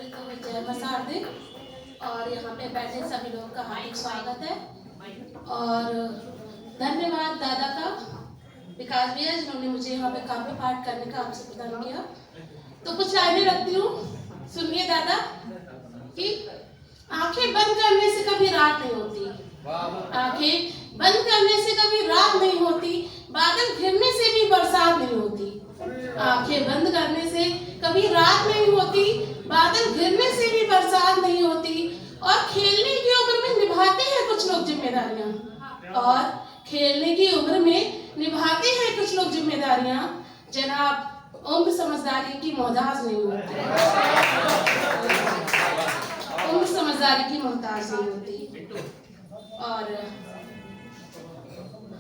जय मसार्दिक और यहाँ पे बैठे सभी लोगों का हार्दिक स्वागत है और धन्यवाद दादा का, विकास भैया जिन्होंने मुझे यहाँ पे काव्य पाठ करने का अवसर प्रदान किया। तो कुछ लाइनें रखती हूँ, सुनिए दादा कि आंखें बंद करने से कभी रात नहीं होती, आंखें बंद करने से कभी रात नहीं होती, बादल घिरने से भी बरसात नहीं होती। आंखें बंद करने से कभी रात नहीं होती, बादल घिरने से भी बरसात नहीं होती। और खेलने की उम्र में निभाते हैं कुछ लोग जिम्मेदारियां, और खेलने की उम्र में निभाते हैं कुछ लोग जिम्मेदारियां। जनाब उम्र समझदारी की मोहताज नहीं होती, उम्र समझदारी की मोहताज नहीं होती। और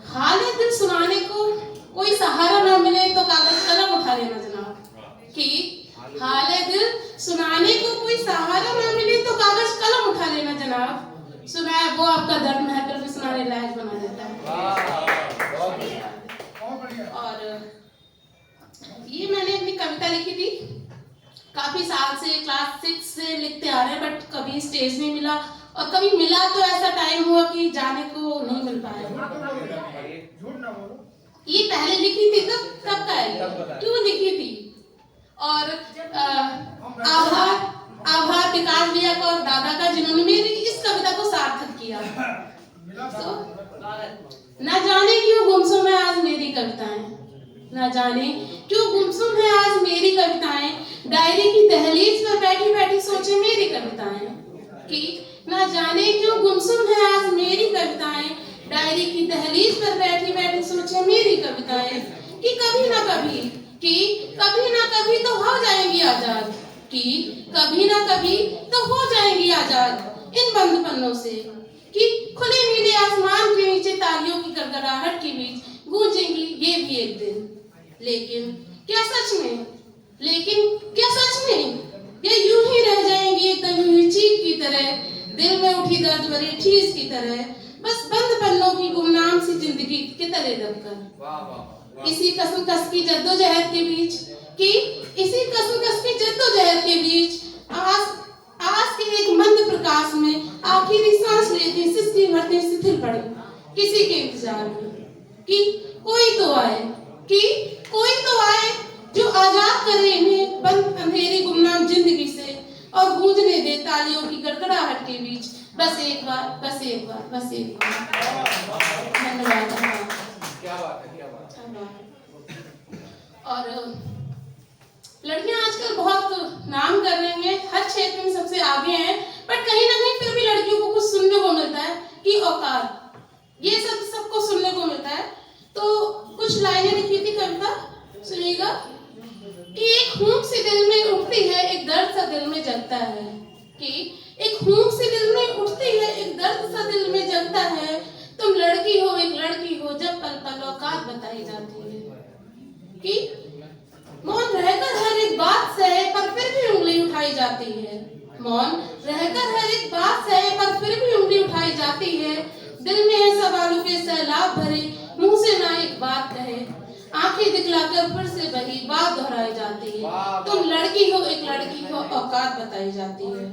हाल है दिल सुनाने को कोई सहारा ना मिले तो कागज कलम उठा लेना जनाब, कि हाल है दिल सुनाने को कोई सहारा ना मिले तो कागज कलम उठा लेना जनाब। सुनाया वो आपका दर्द महफिल में सुनाने लायक बना देता है। और ये मैंने अपनी कविता लिखी थी, काफी साल से क्लास 6 से लिखते आ रहे हैं, बट कभी स्टेज नहीं मिला, और कभी मिला तो ऐसा टाइम हुआ कि जाने को नहीं मिल पाया। ये पहले लिखी थी तब का है, क्यों लिखी थी। और आभार विकास भैया का और दादा का जिन्होंने मेरी इस कविता को सार्थक किया। तो न जाने क्यों गुमसुम है आज मेरी कविताएं, न जाने क्यों गुमसुम है आज मेरी कविताएं, डायरी की दहलीज पर बैठी बैठी सोचे मेरी कविताएं, कि न जाने क्यों गुमसुम है आज मेरी कविताएं, डायरी की दहलीज पर बैठी बैठी सोचे मेरी कविताएं, कि कभी ना कभी, कि कभी ना कभी तो हो जाएंगी आजाद, कि कभी ना कभी तो हो जाएंगी आजाद इन बंद पन्नों से, कि खुले नीले आसमान के नीचे तालियों की गड़गड़ाहट के बीच गूंजेंगी ये भी एक दिन। लेकिन क्या सच में, लेकिन क्या सच में ये यूं ही रह जाएंगी एकदम यूं चीख की तरह, दिल में उठी दर्द भरी ठीस की तरह, बस बंद पन्नों की गुमनाम सी जिंदगी के तले दबकर। इसी कसमकस की जद्दोजहद के बीच, कि इसी कसमकस की जद्दोजहद के बीच आस के एक मंद प्रकाश में आखिरी सांस लेती सिसकी भरती शिथिल पड़ी किसी के इंतजार में, कि कोई तो आए, कि कोई तो आए जो आजाद करे इन्हें बंद अंधेरी गुमनाम जिंदगी से, और गूंजने दे तालियों की गड़गड़ाहट के बीच बस एक बार, बस एक बार, बस एक बार। धन्यवाद। क्या बात है, क्या बात है। और लड़कियां आजकल बहुत नाम कर रही हैं, हर क्षेत्र में सबसे आगे हैं, बट कहीं ना कहीं फिर भी लड़कियों को कुछ सुनने को मिलता है कि औकात, ये सबको सुनने को मिलता है। तो कुछ लाइनें लिखी थी कविता, सुनिएगा, कि एक हूंक सी दिल में उठती है एक दर्द सा दिल में जगता है, कि एक हूंक सी दिल में उठती है एक दर्द सा दिल में जगता है, तुम लड़की हो एक लड़की हो जब पल पल औकात बताई जाती है, कि मौन रहकर हर एक बात सहे पर फिर भी उंगली उठाई जाती है, मौन रहकर हर एक बात सहे पर फिर भी उंगली उठाई जाती है, दिल में है सवालों के सैलाब भरे मुंह से ना एक बात कहे, आंखें दिखलाकर फिर से वही बात दोहराई जाती है, तुम लड़की हो एक लड़की हो औकात बताई जाती है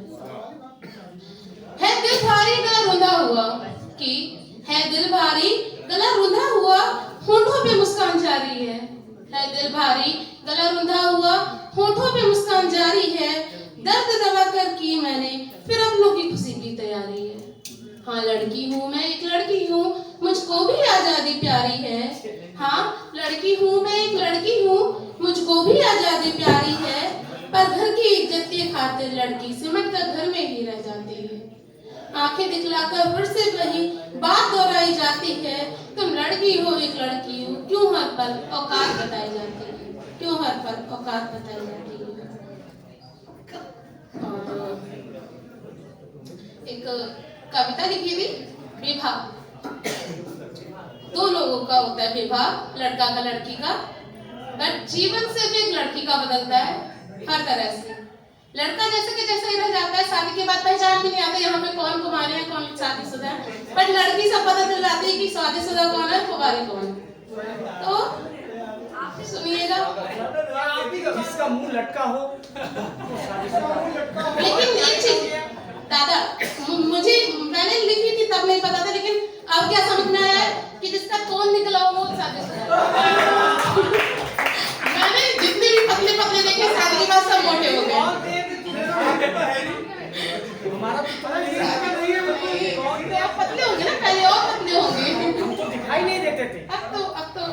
दिल भारी गला रुंधा हुआ, कि है दिल भारी गला रुंधा हुआ होठों पे मुस्कान जारी है दिल भारी गला रुंधा हुआ होठों पे मुस्कान जारी है, दर्द दबा कर की मैंने फिर अपनों की खुशी की तैयारी है। हाँ लड़की हूँ मैं एक लड़की हूँ मुझको भी आजादी प्यारी है, हाँ लड़की हूँ मैं एक लड़की हूँ मुझको भी आजादी प्यारी है, पर घर की इज्जत के खातिर लड़की सिमट कर घर में ही रह जाती है, आंखें दिखलाकर फिर से वही बात दोहराई जाती है, तुम लड़की हो एक लड़की हो क्यों हर पल औकात बताई जाती है, क्यों हर पल औकात बताई जाती है। और एक कविता लिखी थी, विवाह, दो लोगों का होता है विवाह, लड़का का लड़की का, बट जीवन सिर्फ एक लड़की का बदलता है हर तरह से। लड़का जैसे कि जैसे ही रह जाता है, शादी के बाद पहचान भी नहीं आता यहाँ पे कौन कुमारी है कौन शादीशुदा है, बट लड़की सब पता चल जाती है कि शादीशुदा कौन है कुमारी कौन है। तो सुनिएगा, जिसका मुंह लटका हो तो शादीशुदा। लेकिन एक चीज दादा, मुझे मैंने लिखी थी तब नहीं पता था, लेकिन अब क्या समझ में आया है कि जिसका तोन निकला हो वो शादीशुदा है। मैंने जितने भी पतले पतले देखे शादी के बाद सब मोटे हो गए। हमारा तो पता नहीं है कौन थे। आप पतले होंगे ना, पहले और पतले होंगे। हम तो दिखाई नहीं देते थे, अब तो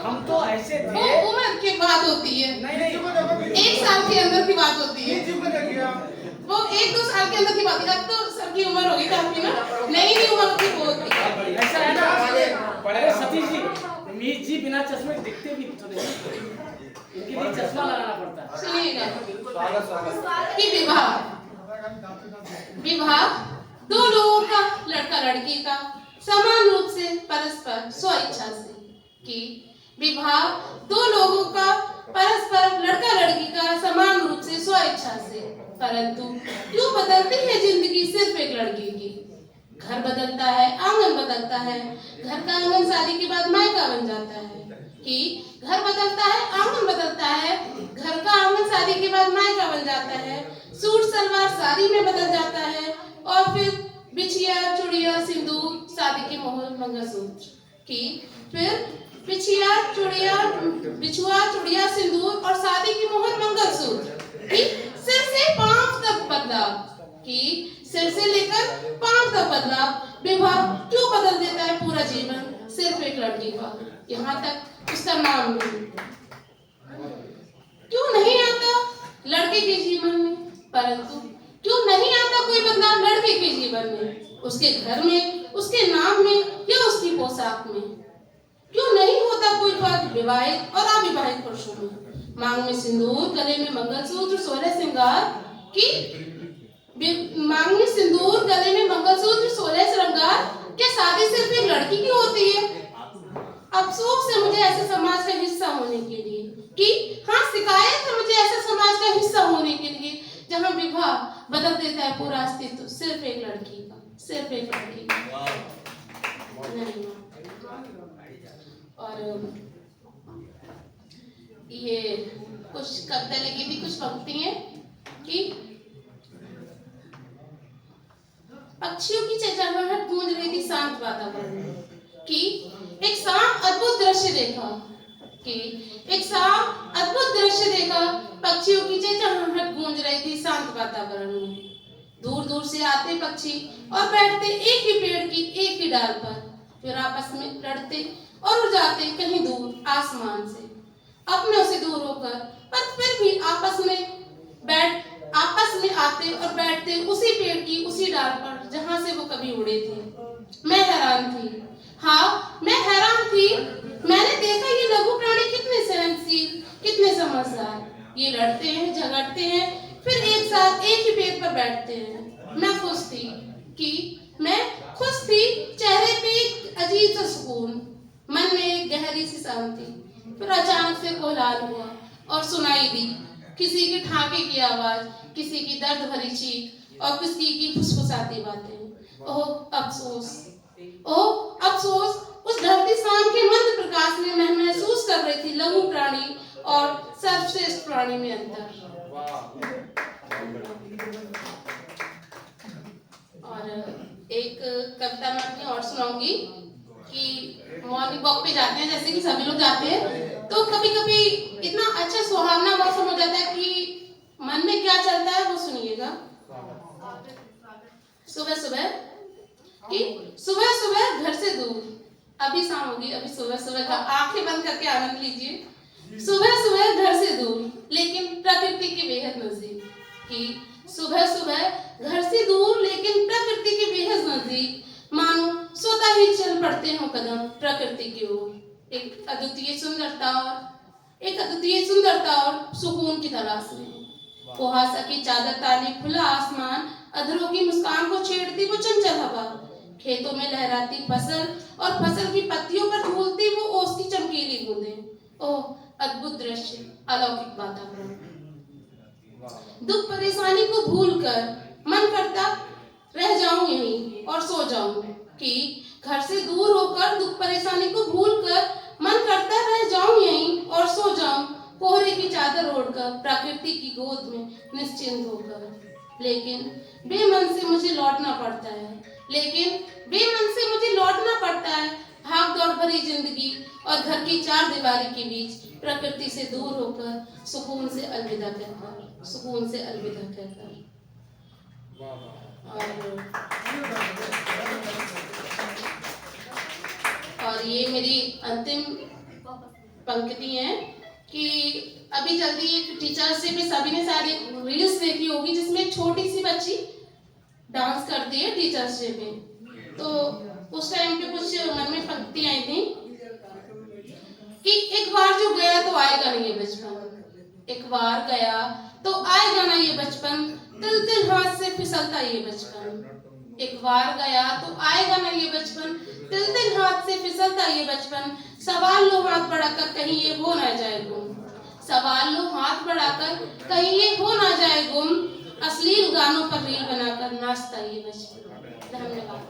हम तो ऐसे वो थे। उम्र की बात होती है, नहीं 1 साल के अंदर की बात होती है, वो 1-2 साल के अंदर की बात है। अब तो सबकी उम्र होगी काफी ना, नई उम्र की वो होती है। ऐसा है ना। अरे सतीश जी, मीत जी बिना चश्मे के दिखते भी तो नहीं, इनके लिए चश्मा लगाना पड़ता है। सुनिएगा कि विवाह 2 लोगों का, लड़का लड़की का समान रूप से परस्पर स्व इच्छा से, कि विवाह 2 लोगों का परस्पर लड़का लड़की का समान रूप से स्व इच्छा से, परंतु क्यों बदलती है जिंदगी सिर्फ एक लड़की की। घर बदलता है, आंगन बदलता है, घर का आंगन शादी के बाद मायका बन जाता है, कि घर बदलता है, आंगन बदलता है, घर का आंगन शादी के बाद मायका बन जाता है, सूट सलवार साड़ी में बदल जाता है, और फिर बिछिया चूड़िया सिंदूर शादी के मोहर मंगलसूत्र, कि फिर बिछुआ चूड़िया सिंदूर और शादी की मोहर मंगलसूत्र, कि सिर से पांव तक बदलाव, कि सिर से लेकर पांव तक बदलाव। विवाह क्यों बदल देता है पूरा जीवन सिर्फ एक लड़की का, यहाँ तक उसका नाम नहीं। क्यों नहीं आता लड़के के जीवन में, परंतु क्यों नहीं आता कोई बदलाव लड़के के जीवन में, उसके घर में, उसके नाम में या उसकी पोशाक में। क्यों नहीं होता कोई फर्क विवाहित और अविवाहित पुरुषों में। मांग में सिंदूर, गले में मंगलसूत्र, सोलह श्रृंगार, की मांग में सिंदूर, गले में मंगलसूत्र, 16 श्रृंगार, क्या शादी सिर्फ एक लड़की की होती है। अफसोस है मुझे ऐसे समाज का हिस्सा होने के लिए, कि हाँ शिकायत है मुझे ऐसे समाज का हिस्सा होने के लिए जहाँ विवाह बदल देता है पूरा अस्तित्व सिर्फ एक लड़की का, सिर्फ एक लड़की का। नहीं। और ये कुछ कविता लिखी थी, कुछ पंक्तियां कि पक्षियों की चहचहाहट गूंज रही थी शांत वातावरण में, कि एक सांप अद्भुत दृश्य देखा, कि एक सांप अद्भुत दृश्य देखा, पक्षियों की चहचहाहट गूंज रही थी शांत वातावरण में। दूर दूर से आते पक्षी और बैठते एक ही पेड़ की एक ही डाल पर, फिर आपस में लड़ते और उड़ जाते कहीं दूर आसमान से, अपनों से दूर होकर, पर फिर भी आपस में आते और बैठते उसी पेड़ की उसी डाल पर जहां से वो कभी उड़े थे। मैं हैरान थी, हाँ मैं हैरान थी। मैंने देखा ये लघु प्राणी कितने सहनशील, कितने समझदार, ये लड़ते हैं, झगड़ते हैं, फिर एक साथ एक ही पेड़ पर बैठते हैं। मैं खुश थी, चेहरे पे एक अजीब सा सुकून, मन में एक गहरी सी शांति। फिर अचानक से कोलाहल हुआ और सुनाई दी किसी के ठाके की आवाज, किसी की दर्द भरी चीख और किसी की फुसफुसाती बातें। ओह अफसोस, ओह अफसोस, उस ढलती शाम के मंद प्रकाश में मैं महसूस कर रही थी लघु प्राणी और सर्वश्रेष्ठ प्राणी में अंतर। और एक कविता मैं अपनी और सुनाऊंगी कि मॉर्निंग वॉक पे जाते हैं, जैसे कि सभी लोग जाते हैं, तो कभी कभी इतना अच्छा सुहावना मौसम हो जाता है कि मन में क्या चलता है वो सुनिएगा। सुबह सुबह घर से दूर, अभी शाम होगी, अभी सुबह का आंखें बंद करके आनंद लीजिए। सुबह घर से दूर लेकिन प्रकृति के बेहद नजदीक, कि सुबह घर से दूर लेकिन प्रकृति के बेहद नजदीक, मानो स्वतः ही चल पड़ते हो कदम प्रकृति की ओर, एक अद्वितीय सुंदरता और सुकून की तलाश में। कुहासा की चादर ताने खुला आसमान, अधरों की मुस्कान को छेड़ती वो चंचल हवा, खेतों में लहराती फसल और फसल की पत्तियों पर झूलती वो ओस की चमकीली बूंदें। ओह अद्भुत दृश्य, अलौकिक वातावरण। दुख परेशानी को भूलकर मन करता रह जाऊं यहीं और सो जाऊं, कि घर से दूर होकर दुख परेशानी को भूलकर मन करता रह जाऊं यहीं और सो जाऊं, कोहरे की चादर ओढ़कर प्रकृति की गोद में निश्चिंत होकर। लेकिन बेमन से मुझे लौटना पड़ता है, भाग दौड़ भरी जिंदगी और घर की चार दीवारी के बीच प्रकृति से दूर होकर, सुकून से अलविदा कहकर। और ये मेरी अंतिम पंक्ति है कि अभी जल्दी एक टीचरशिप पे सभी ने शायद एक रील्स देखी होगी जिसमें एक छोटी सी बच्ची डांस करती है टीचरशिप में। तो उस टाइम पे कुछ मन में पंक्ति आई थी कि एक बार जो गया तो आएगा नहीं ये बचपन, एक बार गया तो आएगा ना ये बचपन, तिल तिल हाथ से फिसलता ये बचपन। एक बार गया तो आएगा ना ये बचपन, तिल तिल हाथ से फिसलता ये बचपन। सवाल लो हाथ बढ़ाकर कहीं ये हो ना जाए गुम, सवाल लो हाथ बढ़ाकर कहीं ये हो ना जाए गुम। अश्लील गानों पर रील बनाकर नाचता ये बचपन। धन्यवाद।